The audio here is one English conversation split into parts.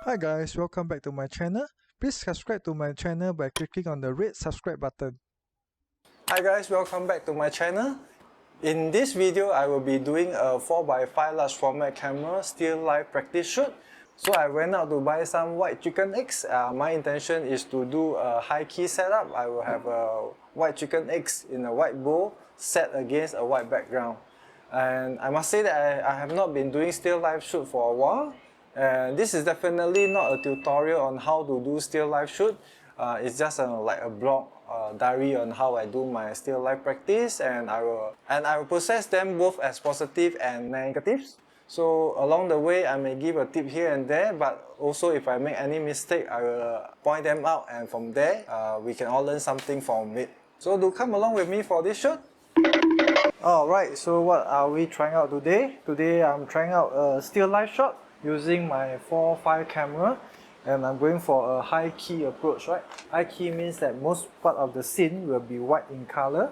Hi guys, welcome back to my channel. Please subscribe to my channel by clicking on the red subscribe button. Hi guys, welcome back to my channel. In this video, I will be doing a 4x5 large format camera still life practice shoot. So I went out to buy some white chicken eggs. My intention is to do a high key setup. I will have a white chicken eggs in a white bowl set against a white background. And I must say that I have not been doing still life shoot for a while. And this is definitely not a tutorial on how to do still life shoot. It's just like a blog diary on how I do my still life practice, and I will process them both as positive and negatives. So along the way, I may give a tip here and there, but also if I make any mistake, I will point them out, and from there, we can all learn something from it. So do come along with me for this shoot. Alright, so what are we trying out today? Today I'm trying out a still life shot using my 4.5 camera, and I'm going for a high key approach, right? High key means that most part of the scene will be white in color.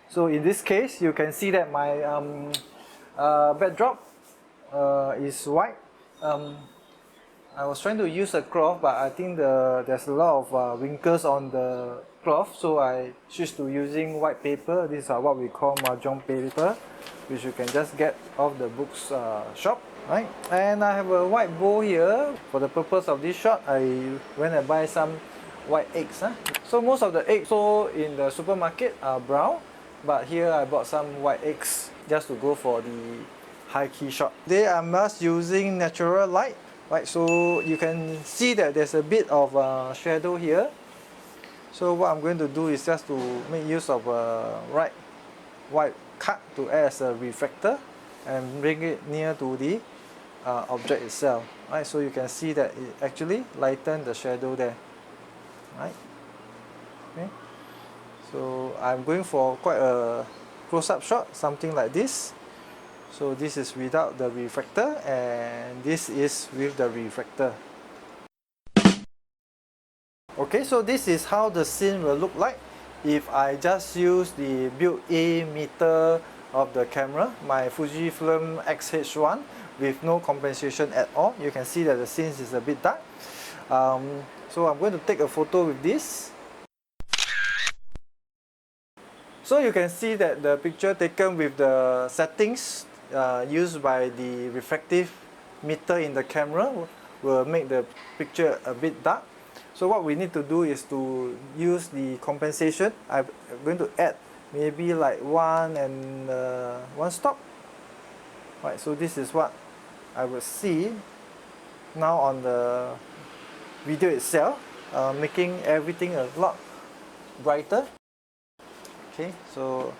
So in this case, you can see that my backdrop is white. I was trying to use a cloth, but I think there's a lot of wrinkles on the cloth, so I switched to using white paper. These are what we call mahjong paper, which you can just get off the books shop, right? And I have a white bowl here. For the purpose of this shot, I went and buy some white eggs. So most of the eggs sold in the supermarket are brown, but here I bought some white eggs just to go for the high key shot. Today I'm just using natural light. Right, so you can see that there's a bit of shadow here. So what I'm going to do is just to make use of a white cut to act as a reflector and bring it near to the object itself. Right, so you can see that it actually lightened the shadow there. Right. Okay. So I'm going for quite a close-up shot, something like this. So this is without the refractor, and this is with the refractor. Okay, so this is how the scene will look like if I just use the built-in meter of the camera, my Fujifilm X-H1, with no compensation at all. You can see that the scene is a bit dark. So I'm going to take a photo with this. So you can see that the picture taken with the settings used by the refractive meter in the camera will make the picture a bit dark. So what we need to do is to use the compensation. I'm going to add maybe like one stop. Right, so this is what I will see now on the video itself, making everything a lot brighter. Okay, so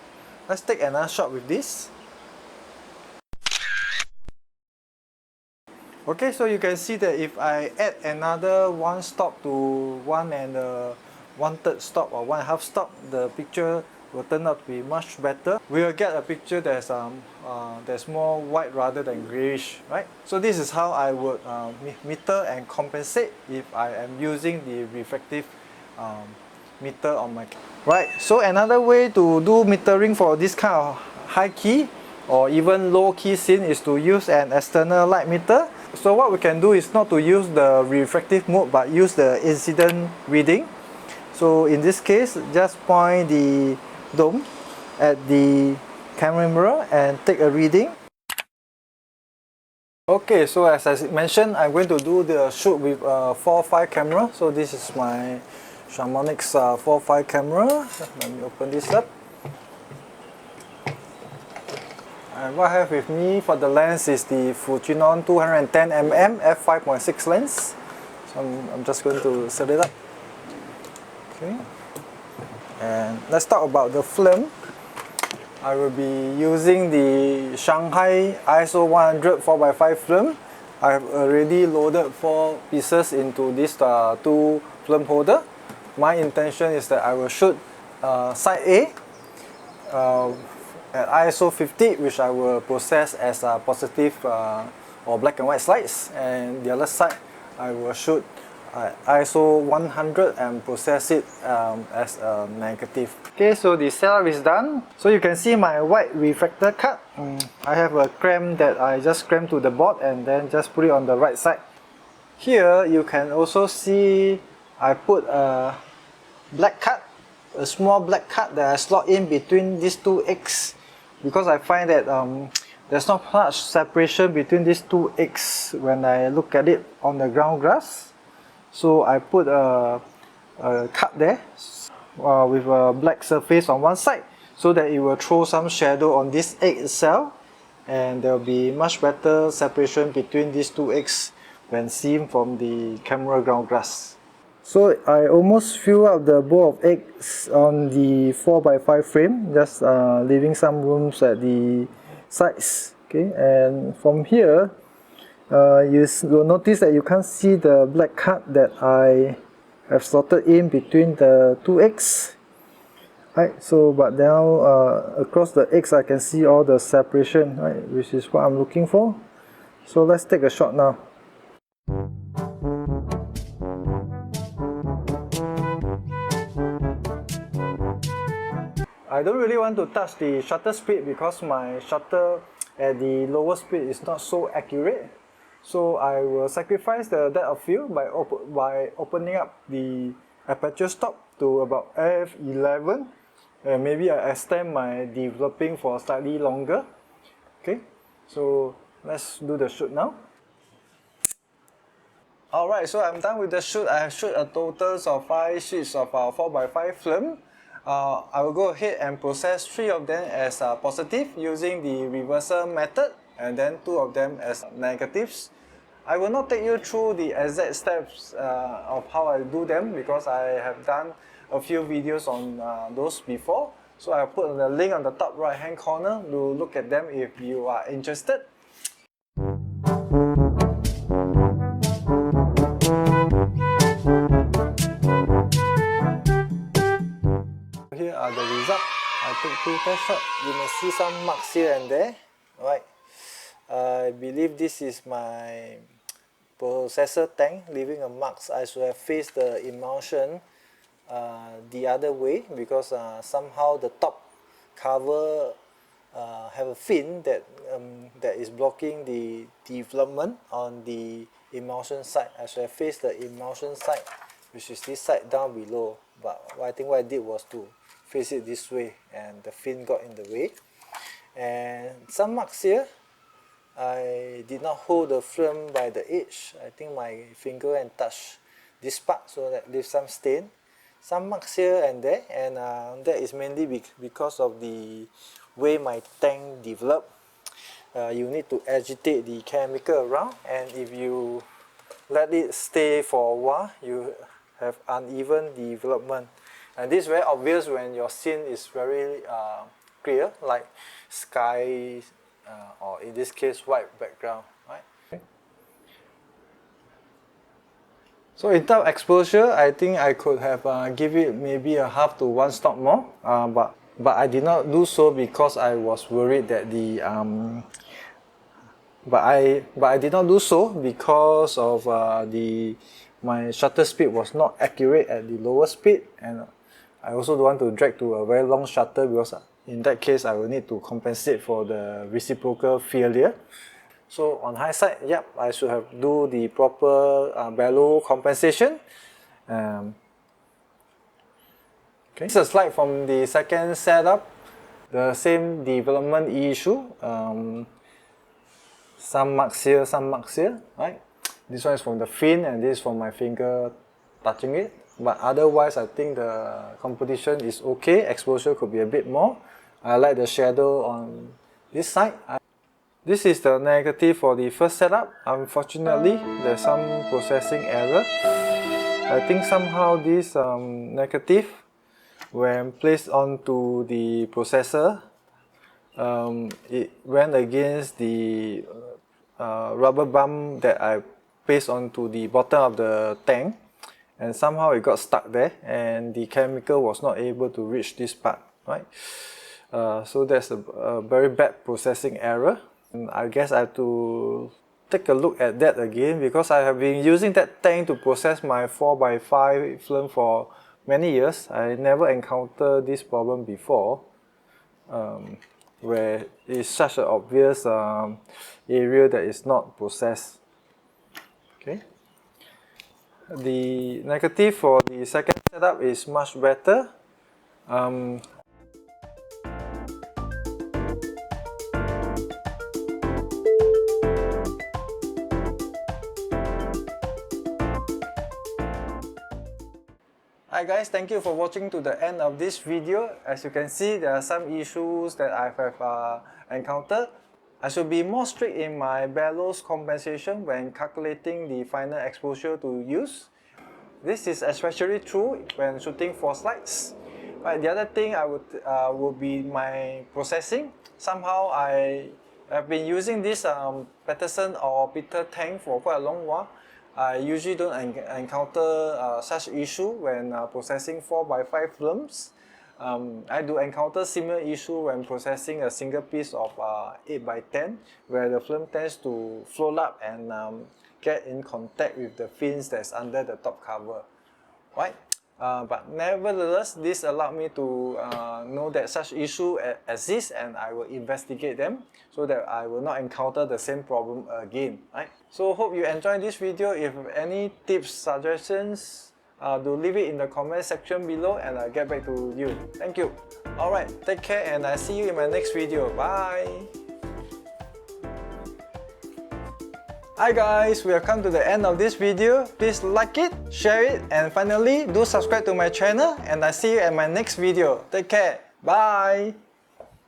let's take another shot with this. Okay, so you can see that if I add another one stop to 1 1/3 stop or 1/2 stop, the picture will turn out to be much better. We will get a picture that's more white rather than grayish, right? So this is how I would meter and compensate if I am using the refractive meter on my camera. Right, so another way to do metering for this kind of high key or even low key scene is to use an external light meter. So what we can do is not to use the refractive mode, but use the incident reading. So in this case, just point the dome at the camera mirror and take a reading. Okay, so as I mentioned, I'm going to do the shoot with a 4.5 camera. So this is my Chamonix 4.5 camera. Let me open this up. And what I have with me for the lens is the Fujifilm 210mm f5.6 lens. So I'm just going to set it up. Okay. And let's talk about the film. I will be using the Shanghai ISO 100 4x5 film. I have already loaded 4 pieces into this 2 film holder. My intention is that I will shoot side A at ISO 50, which I will process as a positive or black and white slides, and the other side I will shoot ISO 100 and process it as a negative. Okay, so the setup is done. So you can see my white refractor cut. I have a clamp that I just clamp to the board and then just put it on the right side. Here you can also see I put a black card, a small black card that I slot in between these two eggs, because I find that there's not much separation between these two eggs when I look at it on the ground glass. So I put a card there with a black surface on one side, so that it will throw some shadow on this egg itself, and there will be much better separation between these two eggs when seen from the camera ground glass. So I almost fill up the bowl of eggs on the 4x5 frame, just leaving some rooms at the sides. Okay, and from here, you will notice that you can't see the black card that I have slotted in between the two eggs. Right, so but now across the eggs I can see all the separation, right, which is what I'm looking for. So let's take a shot now. I don't really want to touch the shutter speed because my shutter at the lower speed is not so accurate. So I will sacrifice the depth of field by opening up the aperture stop to about f11, and maybe I extend my developing for slightly longer. Okay, so let's do the shoot now. Alright, so I'm done with the shoot. I have shot a total of 5 sheets of 4x5 film. I will go ahead and process 3 of them as positive using the reversal method, and then 2 of them as negatives. I will not take you through the exact steps of how I do them, because I have done a few videos on those before. So I'll put the link on the top right hand corner to look at them if you are interested. Here are the results. I took 2 test shots. You may see some marks here and there. Right. I believe this is my processor tank leaving a marks. I should have faced the emulsion the other way, because somehow the top cover have a fin that is blocking the development on the emulsion side. I should have faced the emulsion side, which is this side down below, but I think what I did was to face it this way, and the fin got in the way. And some marks here, I did not hold the film by the edge. I think my finger and touch this part, so that leaves some stain. Some marks here and there, and that is mainly because of the way my tank developed. You need to agitate the chemical around, and if you let it stay for a while, you have uneven development. And this is very obvious when your scene is very clear, like sky, or in this case white background, right? Okay. So in terms of exposure, I think I could have give it maybe a half to 1 stop more, but I did not do so because I was worried that the but I did not do so because of my shutter speed was not accurate at the lower speed, and I also don't want to drag to a very long shutter, because in that case I will need to compensate for the reciprocal failure. So on high side, yep, I should have do the proper bellow compensation. Okay. This is a slide from the second setup. The same development issue. Some marks here, right? This one is from the fin, and this is from my finger touching it. But otherwise, I think the composition is okay. Exposure could be a bit more. I like the shadow on this side. This is the negative for the first setup. Unfortunately, there's some processing error. I think somehow this negative, when placed onto the processor, it went against the rubber bump that I placed onto the bottom of the tank, and somehow it got stuck there, and the chemical was not able to reach this part, right? So that's a very bad processing error. And I guess I have to take a look at that again, because I have been using that tank to process my 4x5 film for many years. I never encountered this problem before, where it's such an obvious area that is not processed. Okay. the negative for the second setup is much better. Hi guys, thank you for watching to the end of this video. As you can see, there are some issues that I have encountered. I should be more strict in my bellows compensation when calculating the final exposure to use. This is especially true when shooting for slides. Right, the other thing I would be my processing. Somehow I have been using this Peterson or Peter tank for quite a long while. I usually don't encounter such issue when processing 4x5 films. I do encounter similar issue when processing a single piece of 8x10, where the film tends to float up and get in contact with the fins that's under the top cover, right? But nevertheless, this allowed me to know that such issue exists, and I will investigate them so that I will not encounter the same problem again, right? So hope you enjoyed this video. If you have any tips, suggestions, do leave it in the comment section below and I'll get back to you. Thank you. Alright, take care and I'll see you in my next video. Bye! Hi guys, we have come to the end of this video. Please like it, share it, and finally do subscribe to my channel, and I'll see you in my next video. Take care. Bye!